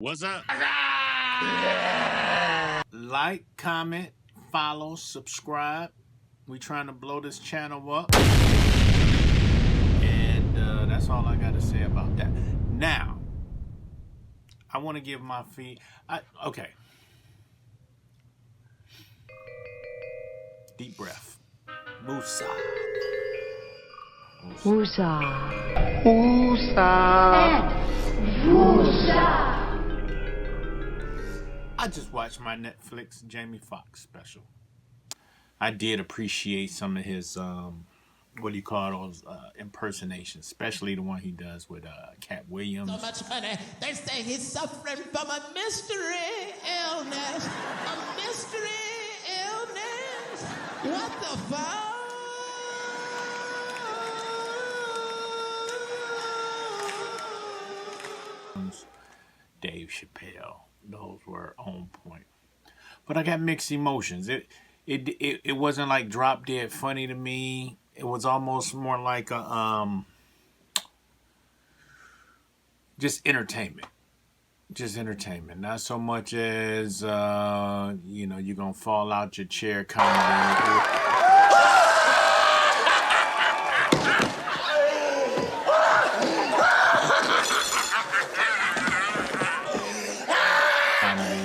What's up? Like, comment, follow, subscribe. We trying to blow this channel up. And that's all I got to say about that. Now, I want to give my okay. Deep breath. Musa. Musa. I just watched my Netflix Jamie Foxx special. I did appreciate some of his what do you call those impersonations, especially the one he does with Cat Williams. So much money. They say he's suffering from a mystery illness. A mystery illness. What the fuck? Dave Chappelle. Those were on point. But I got mixed emotions. It wasn't like drop dead funny to me. It was almost more like a just entertainment. Just entertainment. Not so much as you're gonna fall out your chair comedy.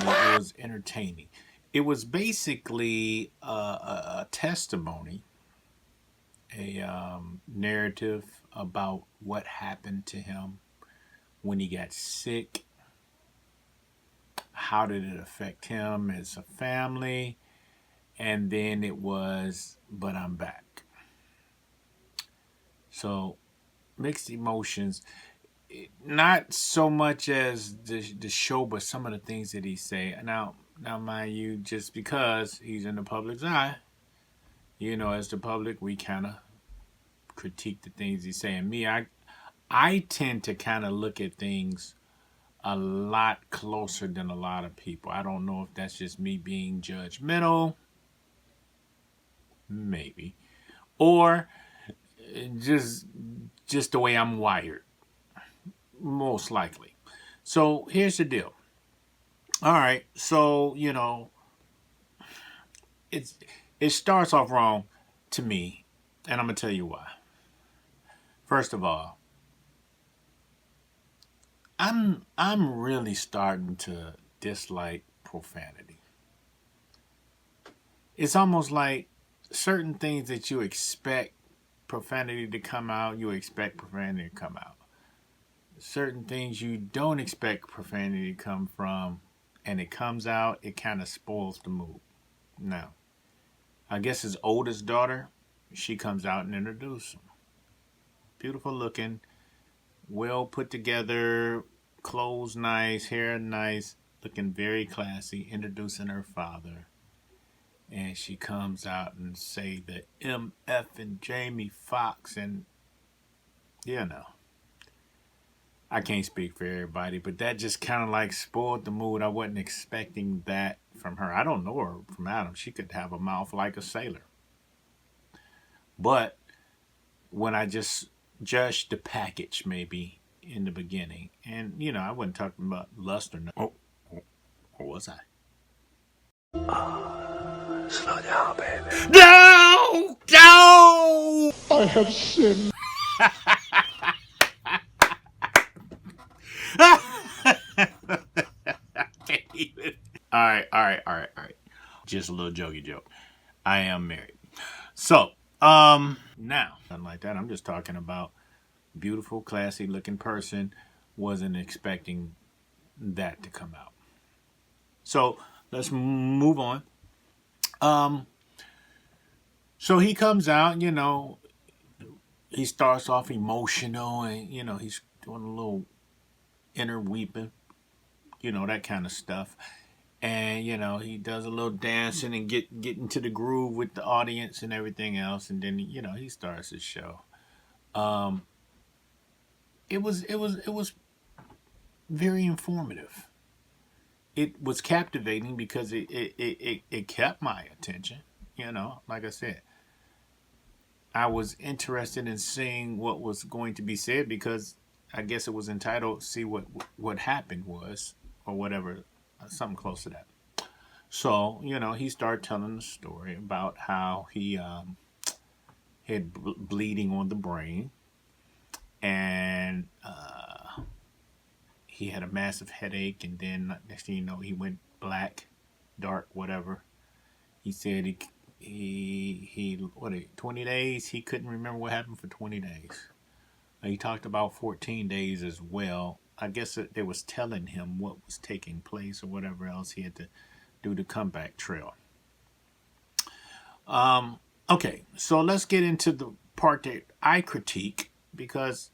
It was entertaining. It was basically a testimony, a narrative about what happened to him when he got sick. How did it affect him as a family? And then it was, but I'm back. So, mixed emotions. Not so much as the show, but some of the things that he say. Now, mind you, just because he's in the public's eye, as the public, we kind of critique the things he's saying. I tend to kind of look at things a lot closer than a lot of people. I don't know if that's just me being judgmental, maybe, or just the way I'm wired. Most likely. So here's the deal. All right, so it starts off wrong to me, and I'm gonna tell you why. First of all, I'm really starting to dislike profanity. It's almost like certain things that you expect profanity to come out, you expect profanity to come out. Certain things you don't expect profanity to come from, and it comes out, it kind of spoils the mood. Now, I guess his oldest daughter, she comes out and introduces him. Beautiful looking, well put together, clothes nice, hair nice, looking very classy, introducing her father. And she comes out and say the MF and Jamie Foxx, and I can't speak for everybody, but that just kind of like spoiled the mood. I wasn't expecting that from her. I don't know her from Adam. She could have a mouth like a sailor. But when I just judged the package maybe in the beginning, and I wasn't talking about lust or nothing. Or was I? Slow down, baby. No! No! I have sinned. All right. Just a little jokey joke. I am married. So, now, nothing like that. I'm just talking about beautiful, classy looking person. Wasn't expecting that to come out. So, let's move on. So he comes out, he starts off emotional and, he's doing a little inner weeping, that kind of stuff. And, he does a little dancing and get into the groove with the audience and everything else. And then, he starts his show. It was very informative. It was captivating because it kept my attention. Like I said, I was interested in seeing what was going to be said because I guess it was entitled "See What Happened Was." or whatever, something close to that. So, he started telling the story about how he had bleeding on the brain, and he had a massive headache, and then next thing you know, he went black, dark, whatever. He said he 20 days, he couldn't remember what happened for 20 days. He talked about 14 days as well. I guess they was telling him what was taking place or whatever else he had to do the comeback trail. Okay, so let's get into the part that I critique, because,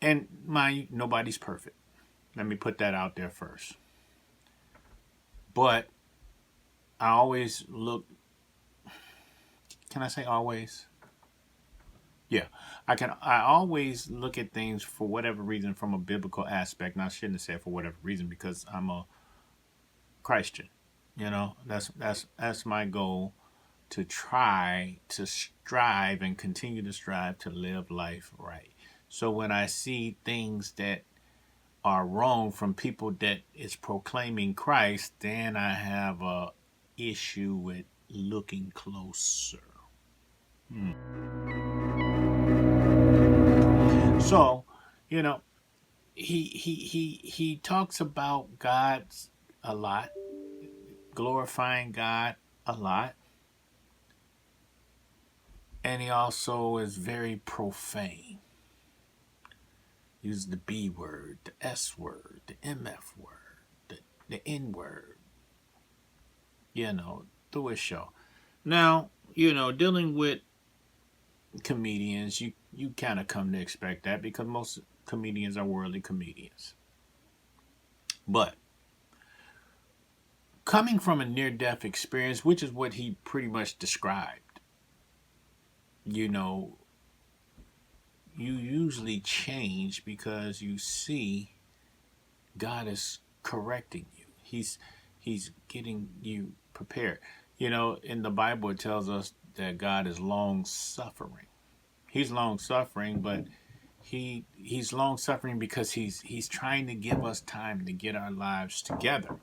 and mind you, nobody's perfect. Let me put that out there first. But I always look, can I say always? Yeah, I always look at things for whatever reason from a biblical aspect. And I shouldn't have said for whatever reason, because I'm a Christian. That's my goal, to try to strive and continue to strive to live life right. So when I see things that are wrong from people that is proclaiming Christ, then I have a issue with looking closer. So, he talks about God a lot, glorifying God a lot, and he also is very profane. Use the B word, the S word, the MF word, the N word, through his show. Now, dealing with comedians, you kind of come to expect that, because most comedians are worldly comedians. But coming from a near-death experience, which is what he pretty much described, you usually change because you see God is correcting you. He's getting you prepared. In the Bible, it tells us that God is long-suffering. He's long-suffering, but he's long-suffering because he's trying to give us time to get our lives together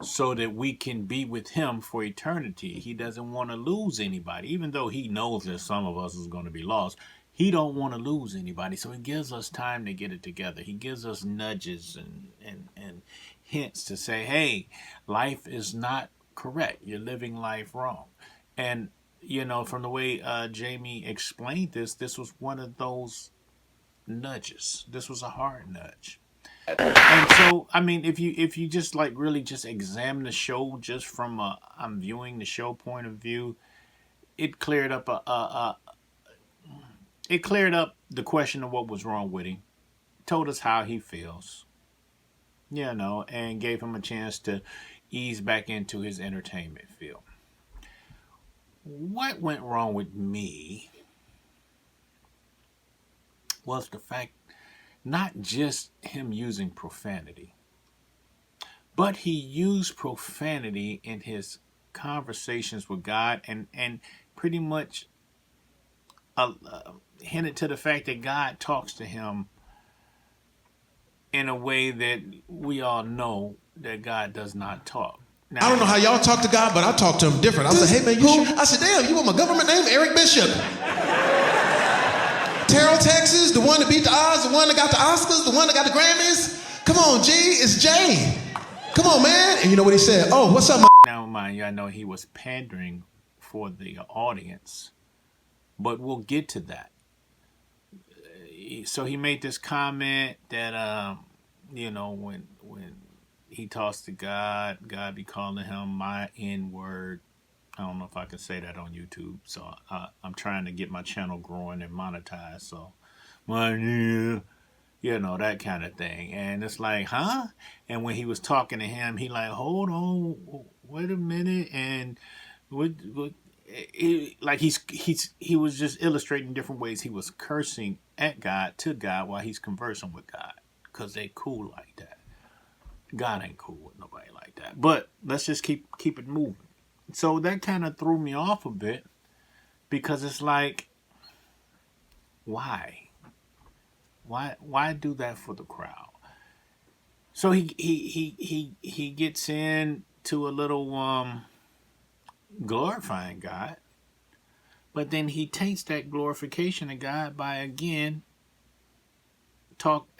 so that we can be with him for eternity. He doesn't want to lose anybody, even though he knows that some of us is going to be lost. He don't want to lose anybody, so he gives us time to get it together. He gives us nudges and hints to say, hey, life is not correct. You're living life wrong. And, from the way Jamie explained this was one of those nudges. This was a hard nudge. And so, I mean, if you just really just examine the show just from I'm viewing the show point of view, it cleared up the question of what was wrong with him, told us how he feels, and gave him a chance to ease back into his entertainment field. What went wrong with me was the fact, not just him using profanity, but he used profanity in his conversations with God, and pretty much hinted to the fact that God talks to him in a way that we all know that God does not talk. Now, I don't know how y'all talk to God, but I talk to him different. I say, hey man, I said, damn, you want my government name? Eric Bishop. Terrell, Texas, the one that beat the odds, the one that got the Oscars, the one that got the Grammys. Come on, G, it's Jay. Come on, man. And you know what he said? Oh, what's up, Now, mind you, I know he was pandering for the audience, but we'll get to that. So he made this comment that, when he talks to God, God be calling him my N-word. I don't know if I can say that on YouTube, so I'm trying to get my channel growing and monetized. So, that kind of thing. And it's like, huh? And when he was talking to him, he like, hold on, wait a minute, and he was just illustrating different ways he was cursing at God, to God, while he's conversing with God, because they cool like that. God ain't cool with nobody like that. But let's just keep it moving. So that kind of threw me off a bit, because it's like, why do that for the crowd? So he gets into a little glorifying God, but then he takes that glorification of God by again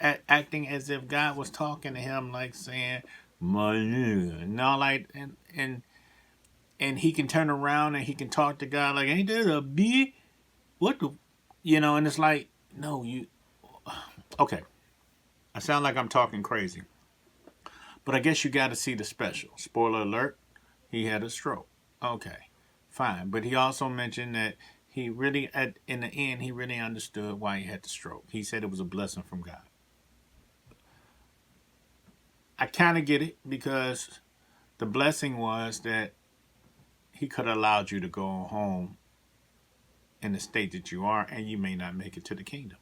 acting as if God was talking to him, like saying, "My nigga," no, like and he can turn around and he can talk to God like, "Ain't that a bee? What the?" And it's like, no, you. Okay, I sound like I'm talking crazy, but I guess you got to see the special. Spoiler alert: he had a stroke. Okay, fine, but he also mentioned that he really, in the end, he really understood why he had the stroke. He said it was a blessing from God. I kind of get it, because the blessing was that he could have allowed you to go home in the state that you are, and you may not make it to the kingdom.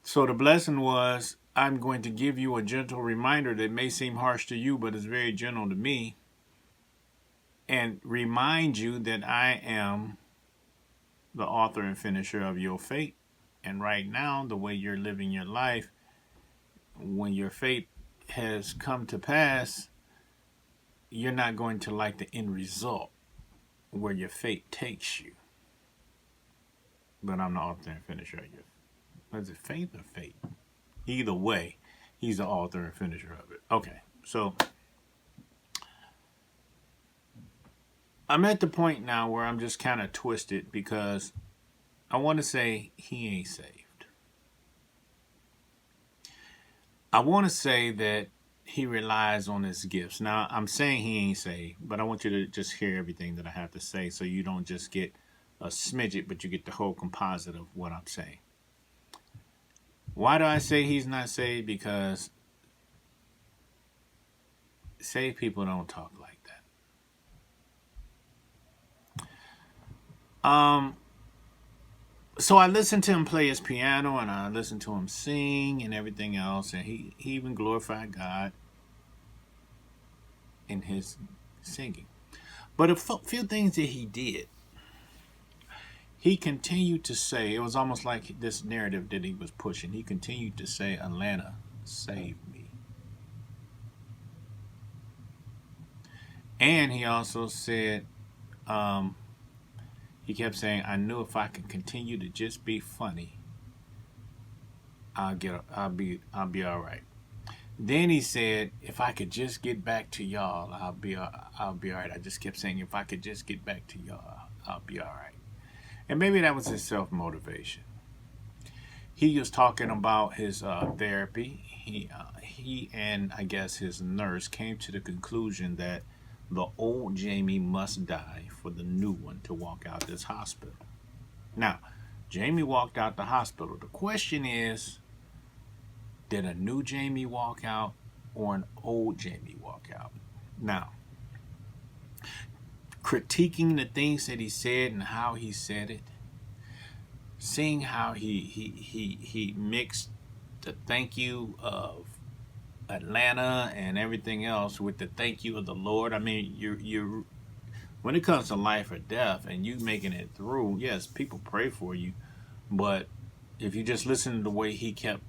So the blessing was, I'm going to give you a gentle reminder that may seem harsh to you, but is very gentle to me, and remind you that I am the author and finisher of your fate. And right now, the way you're living your life, when your fate has come to pass, you're not going to like the end result where your fate takes you. But I'm the author and finisher of your. Is it faith or fate? Either way, he's the author and finisher of it. Okay, so I'm at the point now where I'm just kind of twisted, because I want to say he ain't saved. I want to say that he relies on his gifts. Now, I'm saying he ain't saved, but I want you to just hear everything that I have to say, so you don't just get a smidget, but you get the whole composite of what I'm saying. Why do I say he's not saved? Because saved people don't talk like that. So I listened to him play his piano, and I listened to him sing and everything else, and he even glorified God in his singing. But a few things that he did, he continued to say, it was almost like this narrative that he was pushing. He continued to say, Atlanta, save me. And he also said, he kept saying, I knew if I could continue to just be funny, I'll be all right. Then he said, if I could just get back to y'all, I'll be all right. I just kept saying, if I could just get back to y'all, I'll be all right. And maybe that was his self-motivation. He was talking about his therapy. He and I guess his nurse came to the conclusion that the old Jamie must die for the new one to walk out this hospital. Now, Jamie walked out the hospital. The question is, did a new Jamie walk out or an old Jamie walk out? Now, critiquing the things that he said and how he said it, seeing how he mixed the thank you of Atlanta and everything else with the thank you of the Lord. I mean, you when it comes to life or death and you making it through, yes, people pray for you, but if you just listen to the way he kept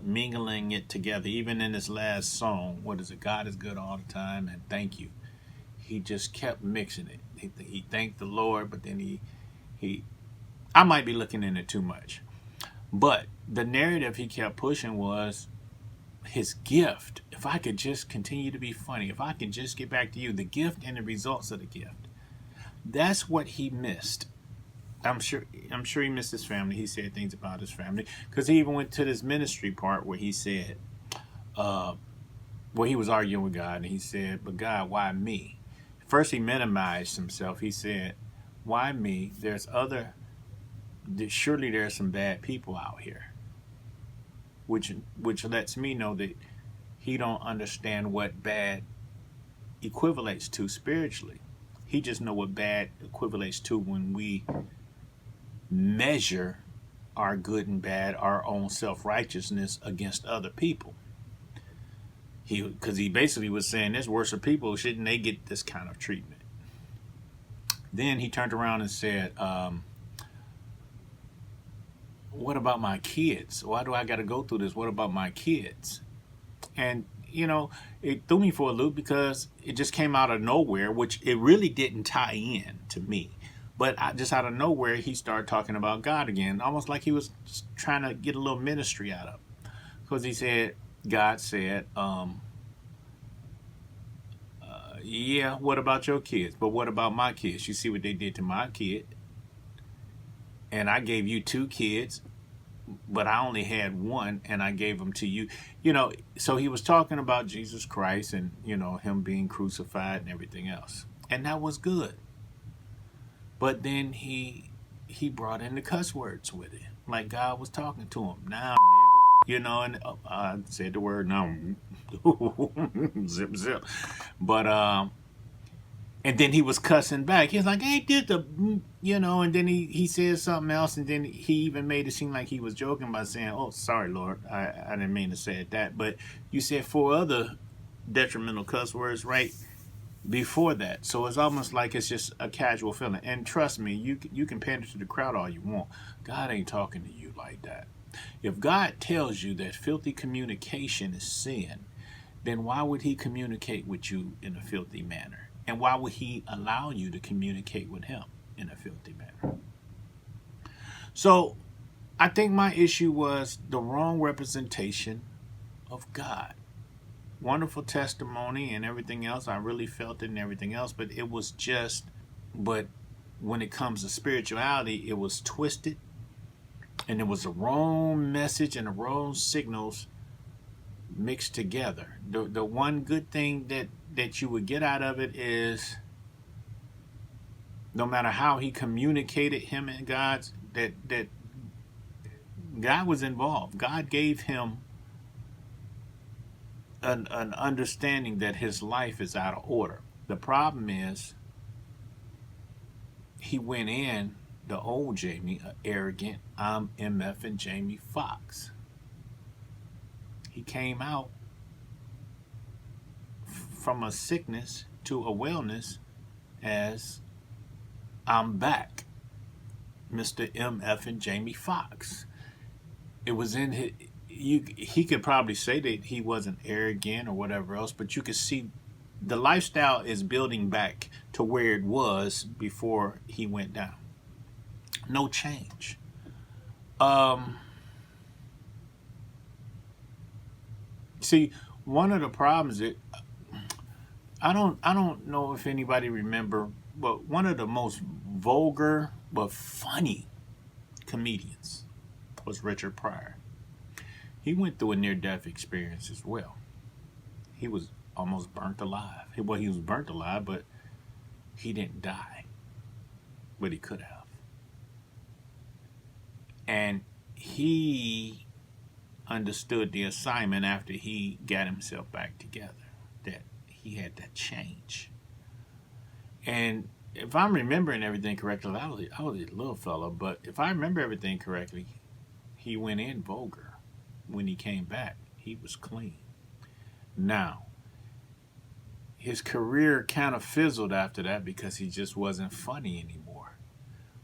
mingling it together, even in his last song, what is it? God is good all the time, and thank you. He just kept mixing it. He thanked the Lord, but then he I might be looking in it too much. But the narrative he kept pushing was his gift. If I could just continue to be funny, if I can just get back to you, the gift and the results of the gift. That's what he missed. I'm sure he missed his family. He said things about his family, because he even went to this ministry part where he said, he was arguing with God, and he said, but God, why me? First he minimized himself. He said, why me? Surely there's some bad people out here, which lets me know that he don't understand what bad equivalates to spiritually. He just know what bad equivalates to when we measure our good and bad, our own self-righteousness against other people. Because he basically was saying, there's worse people, shouldn't they get this kind of treatment? Then he turned around and said, what about my kids? Why do I got to go through this? What about my kids? And, it threw me for a loop because it just came out of nowhere, which it really didn't tie in to me. But just out of nowhere, he started talking about God again, almost like he was just trying to get a little ministry out of it. Because he said, God said, yeah, what about your kids? But what about my kids? You see what they did to my kid. And I gave you 2 kids, but I only had 1 and I gave them to you. So he was talking about Jesus Christ and, him being crucified and everything else. And that was good. But then he brought in the cuss words with it. Like God was talking to him. Now, nigga. And I said the word now. Zip, zip. But, and then he was cussing back. He was like, ain't this the, and then he said something else. And then he even made it seem like he was joking by saying, oh, sorry, Lord. I didn't mean to say that. But you said 4 other detrimental cuss words right before that. So it's almost like it's just a casual feeling. And trust me, you can pander to the crowd all you want. God ain't talking to you like that. If God tells you that filthy communication is sin, then why would he communicate with you in a filthy manner? And why would he allow you to communicate with him in a filthy manner? So I think my issue was the wrong representation of God. Wonderful testimony and everything else. I really felt it and everything else, but but when it comes to spirituality, it was twisted and it was the wrong message and the wrong signals mixed together. The one good thing that you would get out of it is no matter how he communicated him and God's that God was involved. God gave him an understanding that his life is out of order. The problem is he went in the old Jamie, arrogant, I'm MF and Jamie Foxx. He came out from a sickness to a wellness as I'm back, Mr. MF and Jamie Foxx. It was in his, he could probably say that he wasn't arrogant or whatever else, but you could see the lifestyle is building back to where it was before he went down. No change. See, one of the problems that I don't know if anybody remember, but one of the most vulgar but funny comedians was Richard Pryor. He went through a near-death experience as well. He was almost burnt alive. Well, he was burnt alive, but he didn't die. But he could have. And he understood the assignment after he got himself back together, that he had to change. And if I'm remembering everything correctly, I was a little fella, but if I remember everything correctly, he went in vulgar. When he came back, he was clean. Now, his career kind of fizzled after that because he just wasn't funny anymore.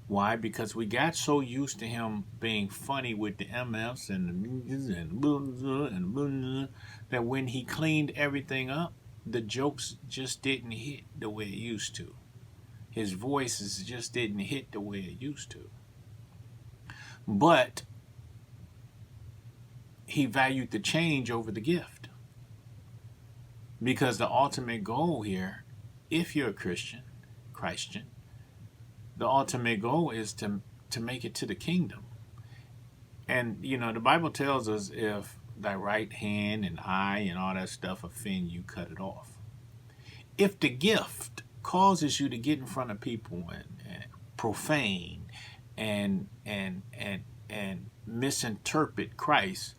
Why? Because we got so used to him being funny with the MFs and the that when he cleaned everything up, the jokes just didn't hit the way it used to. His voices just didn't hit the way it used to. But he valued the change over the gift. Because the ultimate goal here, if you're a Christian, the ultimate goal is to make it to the kingdom. And, the Bible tells us if thy right hand and eye and all that stuff offend you, cut it off. If the gift causes you to get in front of people and profane and misinterpret Christ,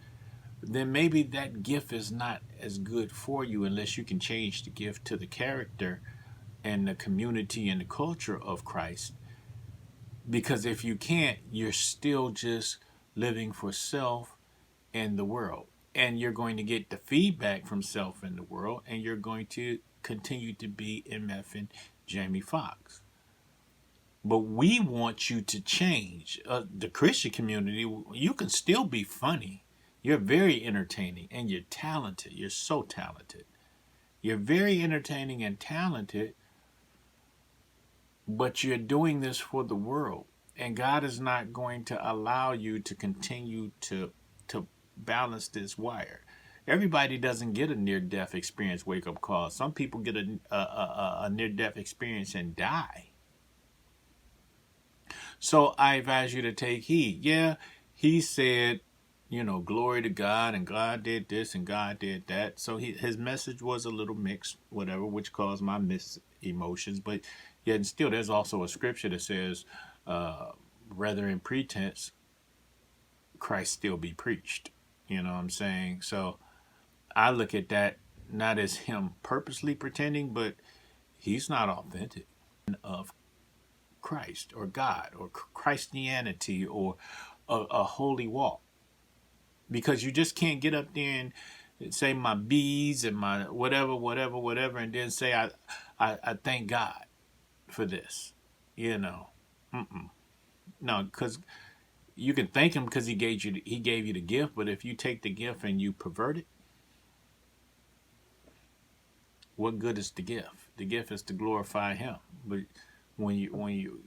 then maybe that gift is not as good for you unless you can change the gift to the character and the community and the culture of Christ. Because if you can't, you're still just living for self and the world. And you're going to get the feedback from self and the world, and you're going to continue to be MF and Jamie Foxx. But we want you to change. The Christian community, you can still be funny. You're very entertaining and you're talented. You're so talented. You're very entertaining and talented, but you're doing this for the world. And God is not going to allow you to continue to balance this wire. Everybody doesn't get a near-death experience wake-up call. Some people get a near-death experience and die. So I advise you to take heed. Yeah, he said, glory to God, and God did this and God did that. So his message was a little mixed, whatever, which caused my mixed emotions. But yet and still, there's also a scripture that says, rather in pretense, Christ still be preached. You know what I'm saying? So I look at that not as him purposely pretending, but he's not authentic of Christ or God or Christianity or a holy walk, because you just can't get up there and say my bees and my whatever, and then say I thank God for this. No, because you can thank him because he gave you the gift, but if you take the gift and you pervert it, what good is the gift? The gift is to glorify him. But when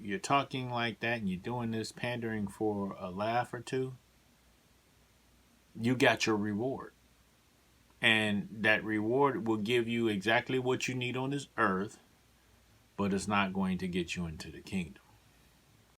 you're talking like that and you're doing this pandering for a laugh or two, you got your reward. And that reward will give you exactly what you need on this earth, but it's not going to get you into the kingdom.